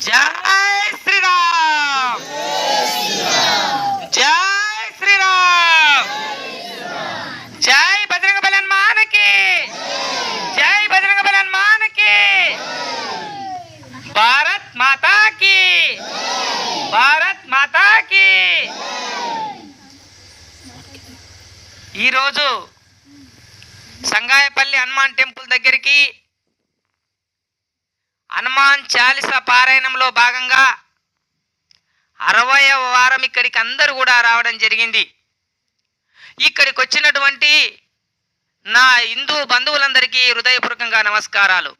జై శ్రీరామ్, జై శ్రీరామ్, జై బజరంగ బలి హనుమాన్కి, జై బజరంగ బలి హనుమాన్కి, భారత్ మాతాకి, భారత్ మాతాకి. ఈరోజు సంగాయపల్లి హనుమాన్ టెంపుల్ దగ్గరికి హనుమాన్ చాలీసా పారాయణంలో భాగంగా 60వ వారం ఇక్కడికి అందరూ కూడా రావడం జరిగింది. ఇక్కడికి వచ్చినటువంటి నా హిందూ బంధువులందరికీ హృదయపూర్వకంగా నమస్కారాలు.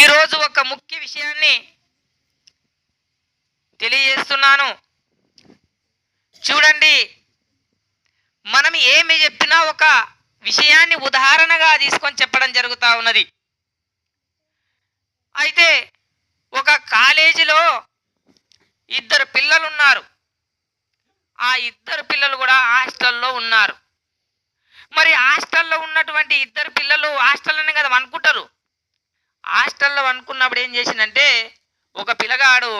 ఈరోజు ఒక ముఖ్య విషయాన్ని తెలియజేస్తున్నాను. చూడండి, మనం ఏమి చెప్పినా ఒక విషయాన్ని ఉదాహరణగా తీసుకొని చెప్పడం జరుగుతూ ఉన్నది. అయితే ఒక కాలేజీలో 2 పిల్లలు ఉన్నారు. ఆ 2 పిల్లలు కూడా హాస్టల్లో ఉన్నారు. మరి హాస్టల్లో ఉన్నటువంటి 2 పిల్లలు హాస్టల్లోనే కదా అనుకుంటారు. హాస్టల్లో అనుకున్నప్పుడు ఏం చేసిందంటే, ఒక పిల్లగాడు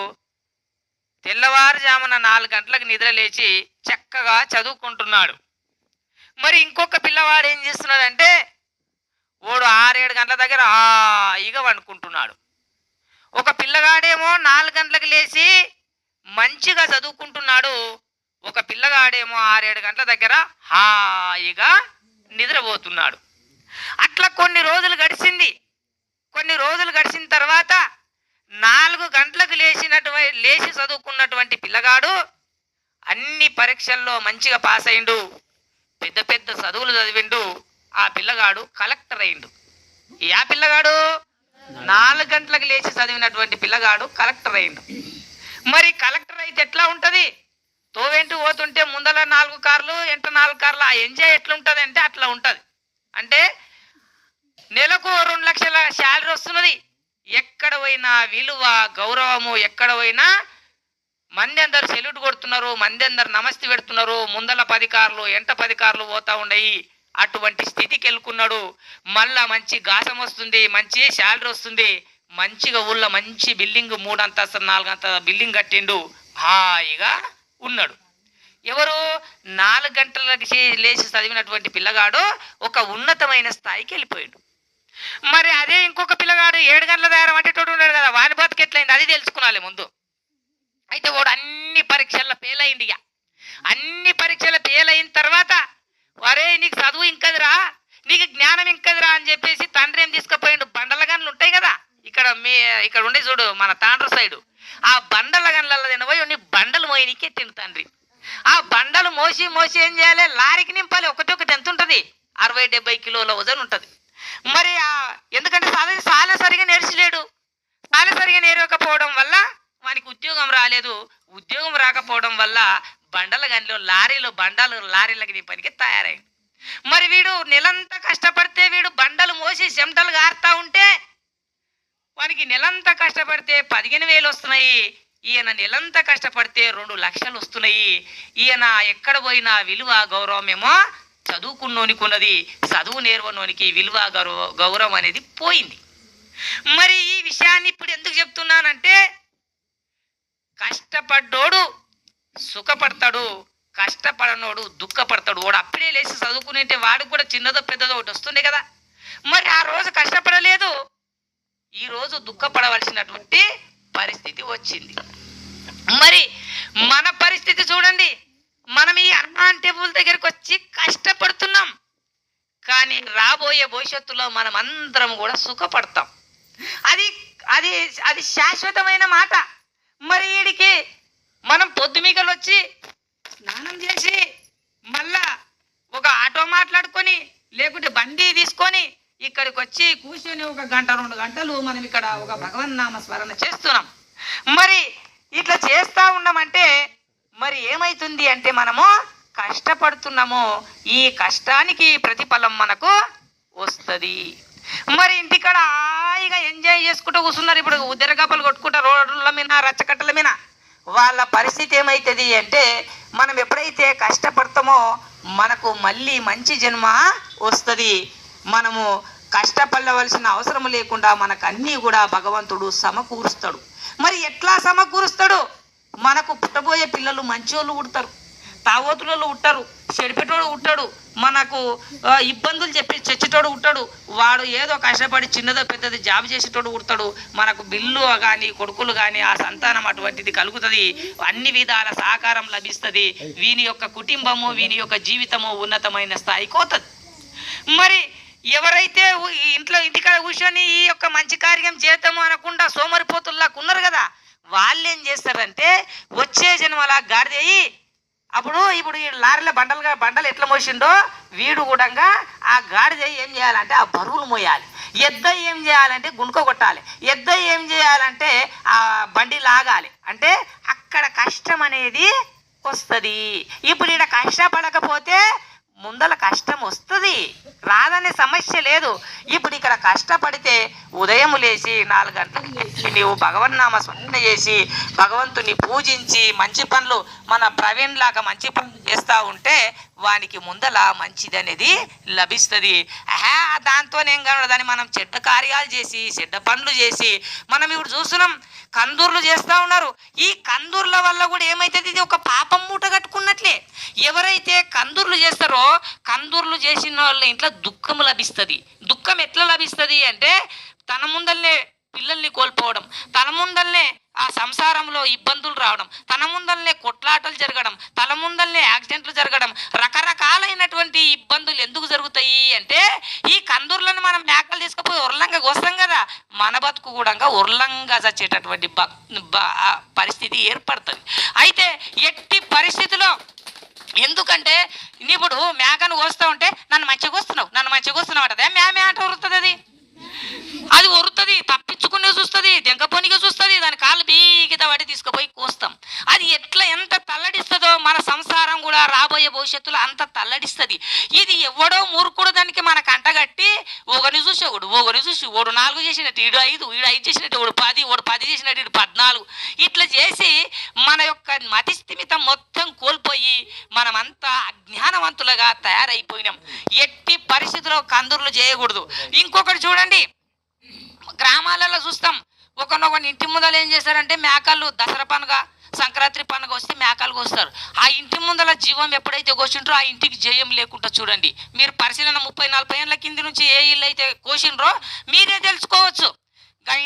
తెల్లవారుజామున 4 గంటలకు నిద్ర లేచి చక్కగా చదువుకుంటున్నాడు. మరి ఇంకొక పిల్లవాడు ఏం చేస్తున్నాడంటే, వాడు 6-7 గంటల దగ్గర హాయిగా వండుకుంటున్నాడు. ఒక పిల్లగాడేమో 4 గంటలకు లేచి మంచిగా చదువుకుంటున్నాడు. ఒక పిల్లగాడేమో 6-7 గంటల దగ్గర హాయిగా నిద్రపోతున్నాడు. అట్లా కొన్ని రోజులు గడిచింది. కొన్ని రోజులు గడిచిన తర్వాత 4 గంటలకు లేచి చదువుకున్నటువంటి పిల్లగాడు అన్ని పరీక్షల్లో మంచిగా పాస్ అయిండు. పెద్ద పెద్ద చదువులు చదివిండు. ఆ పిల్లగాడు కలెక్టర్ అయిండు. ఆ పిల్లగాడు 4 గంటలకు లేచి చదివినటువంటి పిల్లగాడు కలెక్టర్ అయిండు. మరి కలెక్టర్ అయితే ఎట్లా ఉంటుంది? తోవేంటి పోతుంటే ముందల 4 కార్లు ఎంట 4 కార్లు. ఆ ఎంజాయ్ ఎట్లుంటుంది అంటే అట్లా ఉంటుంది. అంటే నెలకు 2 లక్షల శాలరీ వస్తున్నది. ఎక్కడ పోయినా విలువ గౌరవము, ఎక్కడ పోయినా మంది అందరు సెల్యూట్ కొడుతున్నారు, మంది అందరు నమస్తే పెడుతున్నారు. ముందల 10 కార్లు ఎంట 10 కార్లు పోతా ఉన్నాయి. అటువంటి స్థితికి వెళ్ళుకున్నాడు. మళ్ళా మంచి గాసం వస్తుంది, మంచి శాలరీ వస్తుంది. మంచిగా ఊళ్ళో మంచి బిల్డింగ్ 3 అంతస్తులు 4 అంతస్తుల బిల్డింగ్ కట్టిండు. హాయిగా ఉన్నాడు. ఎవరు? 4 గంటలకు లేచి చదివినటువంటి పిల్లగాడు ఒక ఉన్నతమైన స్థాయికి వెళ్ళిపోయాడు. మరి అదే ఇంకొక పిల్లగాడు 7 గంటల దగ్గర వంటేటోడు ఉన్నాడు కదా, వాని బతుకు ఎట్లయింది అది తెలుసుకోవాలి ముందు. అయితే వాడు అన్ని పరీక్షల్లో ఫెయిల్ అయింది. ఇక అన్ని పరీక్షలు ఫెయిల్ అయిన తర్వాత, వరే నీకు చదువు ఇంకదిరా, నీకు జ్ఞానం ఇంకదిరా అని చెప్పేసి తండ్రి ఏం తీసుకుపోయిండు, బండల గన్లు ఉంటాయి కదా ఇక్కడ ఉండే చూడు మన తాండ్ర సైడు, ఆ బండల గన్లలో తినబోయి బండలు మోయనికి ఎత్తిండు తండ్రి. ఆ బండలు మోసి మోసి ఏం చేయాలి, లారీకి నింపాలి. ఒకటి ఎంత ఉంటుంది, 60-70 కిలోల వజన్ ఉంటుంది. మరి ఎందుకంటే చాలా సరిగా నేర్చలేడు. చాలా సరిగా నేర్వకపోవడం వల్ల వానికి ఉద్యోగం రాలేదు. ఉద్యోగం రాకపోవడం వల్ల బండల గనిలో లారీలకు నింపడానికి తయారైంది. మరి వీడు నెలంతా కష్టపడితే, వీడు బండలు మోసి చెమటలు గారుతా ఉంటే వానికి నెలంతా కష్టపడితే 15,000 వస్తున్నాయి. ఈయన నెలంతా కష్టపడితే 2 లక్షలు వస్తున్నాయి. ఈయన ఎక్కడ పోయినా విలువ గౌరవం ఏమో చదువుకున్నోనికి ఉన్నది, చదువు నేర్వనోనికి విలువ గౌరవం అనేది పోయింది. మరి ఈ విషయాన్ని ఇప్పుడు ఎందుకు చెప్తున్నానంటే, కష్టపడ్డోడు సుఖపడతాడు, కష్టపడనోడు దుఃఖపడతాడు. వాడు అప్పుడే లేచి చదువుకునేంటే వాడికి కూడా చిన్నదో పెద్దదో ఒకటి వస్తుండే కదా. మరి ఆ రోజు కష్టపడలేదు, ఈ రోజు దుఃఖపడవలసినటువంటి పరిస్థితి వచ్చింది. మరి మన పరిస్థితి చూడండి, మనం ఈ హనుమాన్ టెంపుల్ దగ్గరికి వచ్చి కష్టపడుతున్నాం, కానీ రాబోయే భవిష్యత్తులో మనం అందరం కూడా సుఖపడతాం. అది అది అది శాశ్వతమైన మాట. మరి వీడికి మనం పొద్దుమిగలు వచ్చి స్నానం చేసి మళ్ళా ఒక ఆటో మాట్లాడుకొని లేకుంటే బండి తీసుకొని ఇక్కడికి వచ్చి కూర్చొని 1 గంట 2 గంటలు మనం ఇక్కడ ఒక భగవన్నామ స్మరణ చేస్తున్నాం. మరి ఇట్లా చేస్తూ ఉన్నామంటే మరి ఏమైతుంది అంటే, మనము కష్టపడుతున్నాము, ఈ కష్టానికి ప్రతిఫలం మనకు వస్తుంది. మరి ఇంటికాడ హాయిగా ఎంజాయ్ చేసుకుంటూ కూర్చున్నారు. ఇప్పుడు ఉద్దరగబ్బలు కొట్టుకుంటా రోడ్ల మీద రచ్చకట్టల మీద. వాళ్ళ పరిస్థితి ఏమవుతుంది అంటే, మనం ఎప్పుడైతే కష్టపడతామో మనకు మళ్ళీ మంచి జన్మ వస్తుంది. మనము కష్టపడవలసిన అవసరం లేకుండా మనకు అన్నీ కూడా భగవంతుడు సమకూరుస్తాడు. మరి ఎట్లా సమకూరుస్తాడు? మనకు పుట్టబోయే పిల్లలు మంచోళ్ళు పుడతారు, తాగోతులలో ఉంటారు, చెడిపెట్టోడు ఉంటాడు, మనకు ఇబ్బందులు చెప్పి చచ్చేటోడు ఉంటాడు, వాడు ఏదో కష్టపడి చిన్నదో పెద్దది జాబ్ చేసేటోడు ఉంటాడు, మనకు బిల్లు కానీ కొడుకులు కానీ ఆ సంతానం అటువంటిది కలుగుతుంది, అన్ని విధాల సహకారం లభిస్తుంది, వీని యొక్క కుటుంబము వీని యొక్క జీవితము ఉన్నతమైన స్థాయికి పోతుంది. మరి ఎవరైతే ఇంటికాడ కూర్చొని ఈ యొక్క మంచి కార్యం చేద్దాము అనకుండా సోమరిపోతుల్లాగా ఉన్నారు కదా, వాళ్ళు ఏం చేస్తారంటే వచ్చే జన్మలా గాడిదయ్యి ఇప్పుడు ఈ లారీలో బండలు ఎట్లా మోసిండో వీడు కూడా ఆ గాడిద ఏం చేయాలంటే ఆ బరువులు మోయాలి, ఎద్ద ఏం చేయాలంటే గుణక కొట్టాలి, ఎద్ద ఏం చేయాలంటే ఆ బండి లాగాలి. అంటే అక్కడ కష్టం అనేది వస్తుంది. ఇప్పుడు ఇక్కడ కష్టపడకపోతే ముందల కష్టం వస్తుంది, రాదనే సమస్య లేదు. ఇప్పుడు ఇక్కడ కష్టపడితే ఉదయం లేచి 4 గంటలకు లేచి నీవు భగవన్నామ స్మరణ చేసి భగవంతుని పూజించి మంచి పనులు మన ప్రవీణ్ లాగా మంచి పనులు చేస్తూ ఉంటే వానికి ముందల మంచిది అనేది లభిస్తుంది. దాంతోనేం కాదని మనం చెడ్డ కార్యాలు చేసి చెడ్డ పనులు చేసి మనం ఇప్పుడు చూస్తున్నాం, కందూర్లు చేస్తూ ఉన్నారు. ఈ కందూర్ల వల్ల కూడా ఏమైతుంది, ఇది ఒక పాపం మూట కట్టుకున్నట్లే. ఎవరైతే కందూర్లు చేస్తారో కందూర్లు చేసిన వాళ్ళ ఇంట్లో దుఃఖం లభిస్తుంది. దుఃఖం ఎట్లా లభిస్తుంది అంటే తన ముందల్నే పిల్లల్ని కోల్పోవడం, తన ముందల్నే ఆ సంసారంలో ఇబ్బందులు రావడం, తన ముందల్నే కొట్లాటలు జరగడం, తన ముందల్నే యాక్సిడెంట్లు జరగడం, రకరకాలైనటువంటి ఇబ్బందులు ఎందుకు జరుగుతాయి అంటే ఈ కందూర్లను మనం మేకలు తీసుకుపోయి ఉర్లంగా కోస్తాం కదా, మన బతుకు కూడా ఉర్లంగా చచ్చేటటువంటి పరిస్థితి ఏర్పడుతుంది. అయితే ఎట్టి పరిస్థితిలో ఎందుకంటే ఇప్పుడు మేకను కోస్తూ ఉంటే నన్ను మంచిగా కోస్తున్నావు అంటది, మేమే ఆట ఉరుతుంది, అది ఒరుతుంది, తప్పించుకునే చూస్తుంది, దెంగపోనిగా చూస్తుంది, దాని కాళ్ళు బీగిత వాటి తీసుకుపోయి కోస్తాం. అది ఎంత తల్లడిస్తుందో మన సంసారం కూడా రాబోయే భవిష్యత్తులో అంత తల్లడిస్తుంది. ఇది ఎవడో మూర్ఖుడు దానికి మనకు అంటగట్టి ఒకరిని చూసి ఓడు 4 చేసినట్టు ఈడు 5 చేసినట్టు ఓడు 10 చేసినట్టు ఈడు 14 ఇట్లా చేసి మన యొక్క మతిస్థిమితం మొత్తం కోల్పోయి మనమంతా అజ్ఞానవంతులుగా తయారైపోయినాం. ఎట్టి పరిస్థితుల్లో కందూర్లు చేయకూడదు. ఇంకొకటి చూడండి, గ్రామాలలో చూస్తాం ఒకనొకని ఇంటి ముందర ఏం చేస్తారంటే మేకలు దసరా పండుగ సంక్రాంతి పండుగ వస్తే మేకలు కోస్తారు. ఆ ఇంటి ముందర జీవం ఎప్పుడైతే కోసిండ్రో ఆ ఇంటికి జయం లేకుండా చూడండి. మీరు పరిశీలన 30-40 ఏళ్ళ కింది నుంచి ఏ ఇల్లు అయితే కోసిండ్రో మీరే తెలుసుకోవచ్చు.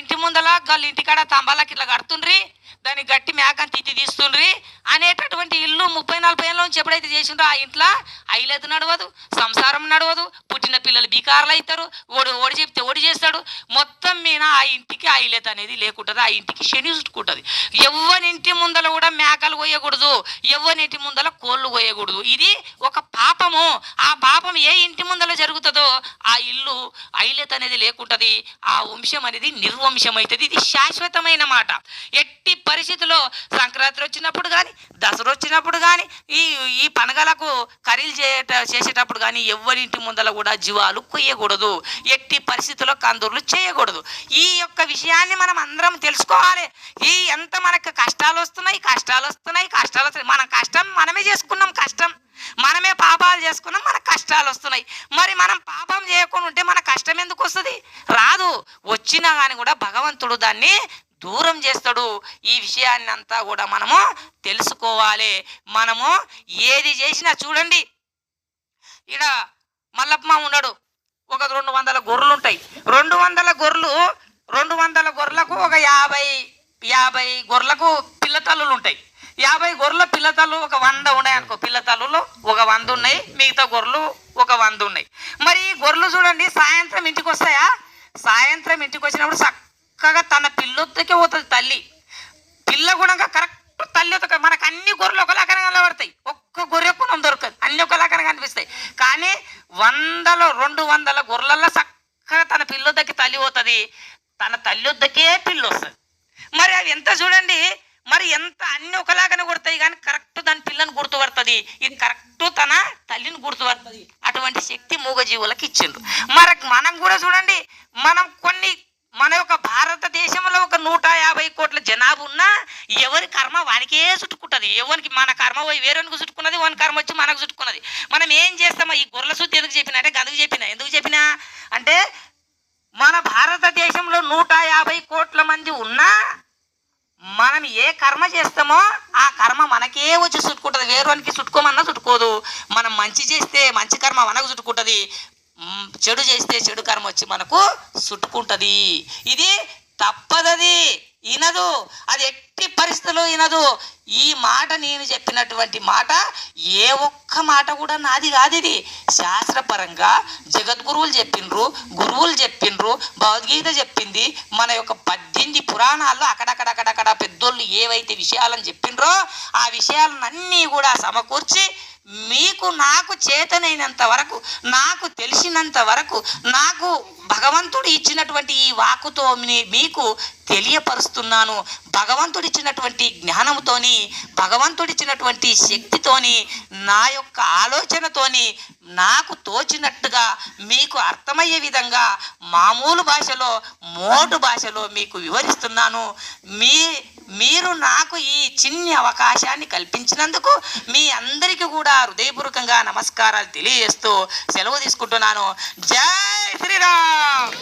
ఇంటి ముందల వాళ్ళు ఇంటికాడ తంబాలకి ఇట్లా కడుతుండ్రి, దాన్ని గట్టి మేకని తీస్తుండ్రి అనేటటువంటి ఇల్లు 30-40 ఏళ్ళ నుంచి ఎప్పుడైతే చేసిండ్రో ఆ ఇంట్లో ఐలేదు నడవదు, సంసారం నడవదు, పుట్టిన పిల్లలు బీకారులు అవుతారు, ఓడి చెప్తే ఓడి చేస్తాడు, మొత్తం మీద ఆ ఇంటికి ఐలేత అనేది లేకుంటుంది, ఆ ఇంటికి శని చుట్టుకుంటుంది. ఎవ్వనింటి ముందల కూడా మేకలు కోయకూడదు, ఎవ్వనింటి ముందల కోళ్ళు కోయకూడదు. ఇది ఒక పాపము. ఆ పాపం ఏ ఇంటి ముందల జరుగుతుందో ఆ ఇల్లు ఐలేత అనేది లేకుంటుంది, ఆ వంశం అనేది నిర్వంశం అవుతుంది. ఇది శాశ్వతమైన మాట. ఎట్టి పరిస్థితుల్లో సంక్రాంతి వచ్చినప్పుడు కానీ దసరా వచ్చినప్పుడు కానీ ఈ పండుగలకు కర్రీలు చేసేటప్పుడు కానీ ఎవరింటి ముందల కూడా జీవాలు కొయ్యకూడదు, ఎట్టి పరిస్థితుల్లో కందూర్లు చేయకూడదు. ఈ యొక్క విషయాన్ని మనం అందరం తెలుసుకోవాలి. ఎంత మనకు కష్టాలు వస్తున్నాయి, మన కష్టం మనమే చేసుకున్నాం, మనమే పాపాలు చేసుకున్నాం, మనకు కష్టాలు వస్తున్నాయి. మరి మనం పాపం చేయకుండా ఉంటే మన కష్టం ఎందుకు వస్తుంది? రాదు. వచ్చినా కానీ కూడా భగవంతుడు దాన్ని దూరం చేస్తాడు. ఈ విషయాన్ని అంతా కూడా మనము తెలుసుకోవాలి. మనము ఏది చేసినా చూడండి, ఇక్కడ మల్లప్ప ఉన్నాడు, ఒక 200 గొర్రెలు ఉంటాయి. 200 గొర్రెలకు ఒక 50 గొర్రెలకు పిల్లతల్లులు ఉంటాయి. 50 గొర్రెల పిల్లతల్లు ఒక 100 ఉన్నాయి అనుకో, పిల్లతల్లులు ఒక 100 ఉన్నాయి, మిగతా గొర్రెలు ఒక 100 ఉన్నాయి. మరి ఈ గొర్రెలు చూడండి సాయంత్రం ఇంటికి వస్తాయా? సాయంత్రం ఇంటికి వచ్చినప్పుడు చక్కగా తన పిల్లొద్దకే పోతుంది తల్లి. పిల్ల కూడా కరెక్ట్ తల్లి వద్ద. మనకు అన్ని గొర్రెలు ఒకలాగా కనబడతాయి, ఒక్క గొర్రె కొనం దొరకదు, అన్ని ఒకలాగా కనిపిస్తాయి. కానీ 200 గొర్రెలలో చక్కగా తన పిల్లొద్దకి తల్లి పోతుంది, తన తల్లి వద్దకే పిల్లి వస్తుంది. మరి అవి ఎంత చూడండి, మరి ఎంత అన్ని ఒకలాగానే కొడతాయి కానీ కరెక్ట్ దాని పిల్లని గుర్తుపడుతుంది, ఇది కరెక్ట్ తన తల్లిని గుర్తుపడుతుంది. అటువంటి శక్తి మూగజీవులకు ఇచ్చిండ్రు. మరి మనం కూడా చూడండి, మన యొక్క భారతదేశంలో ఒక 150 కోట్ల జనాభా ఉన్నా ఎవరి కర్మ వానికే చుట్టుకుంటుంది. ఎవరికి మన కర్మ పోయి వేరేనికి చుట్టుకున్నది, వాని కర్మ వచ్చి మనకు చుట్టుకున్నది. మనం ఏం చేస్తామో ఈ గొర్రెల శుద్ధి ఎందుకు చెప్పినా అంటే ఎందుకు చెప్పినా అంటే కర్మ చేస్తామో ఆ కర్మ మనకే వచ్చి చుట్టుకుంటుంది, వేరేవానికి చుట్టుకోమన్నా చుట్టుకోదు. మనం మంచి చేస్తే మంచి కర్మ మనకు చుట్టుకుంటుంది, చెడు చేస్తే చెడు కర్మ వచ్చి మనకు చుట్టుకుంటుంది. ఇది తప్పదది, వినదు, అది ఎట్టి పరిస్థితుల్లో వినదు. ఈ మాట నేను చెప్పినటువంటి మాట ఏ ఒక్క మాట కూడా నాది కాదు. ఇది శాస్త్రపరంగా జగద్గురువులు చెప్పిండ్రు, గురువులు చెప్పిండ్రు, భగవద్గీత చెప్పింది, మన యొక్క 18 పురాణాల్లో అక్కడక్కడక్కడక్కడ పెద్దోళ్ళు ఏవైతే విషయాలను చెప్పిండ్రో ఆ విషయాలన్నీ కూడా సమకూర్చి మీకు నాకు చేతనైనంత వరకు, నాకు తెలిసినంత వరకు, నాకు భగవంతుడు ఇచ్చినటువంటి ఈ వాక్కుతో మీకు తెలియపరుస్తున్నాను. భగవంతుడు ఇచ్చినటువంటి జ్ఞానంతోని, భగవంతుడిచ్చినటువంటి శక్తితోని, నా యొక్క ఆలోచనతోని నాకు తోచినట్టుగా మీకు అర్థమయ్యే విధంగా మామూలు భాషలో, మోటు భాషలో మీకు వివరిస్తున్నాను. మీరు నాకు ఈ చిన్ని అవకాశాన్ని కల్పించినందుకు మీ అందరికీ కూడా హృదయపూర్వకంగా నమస్కారాలు తెలియజేస్తూ సెలవు తీసుకుంటున్నాను. జై శ్రీరామ్.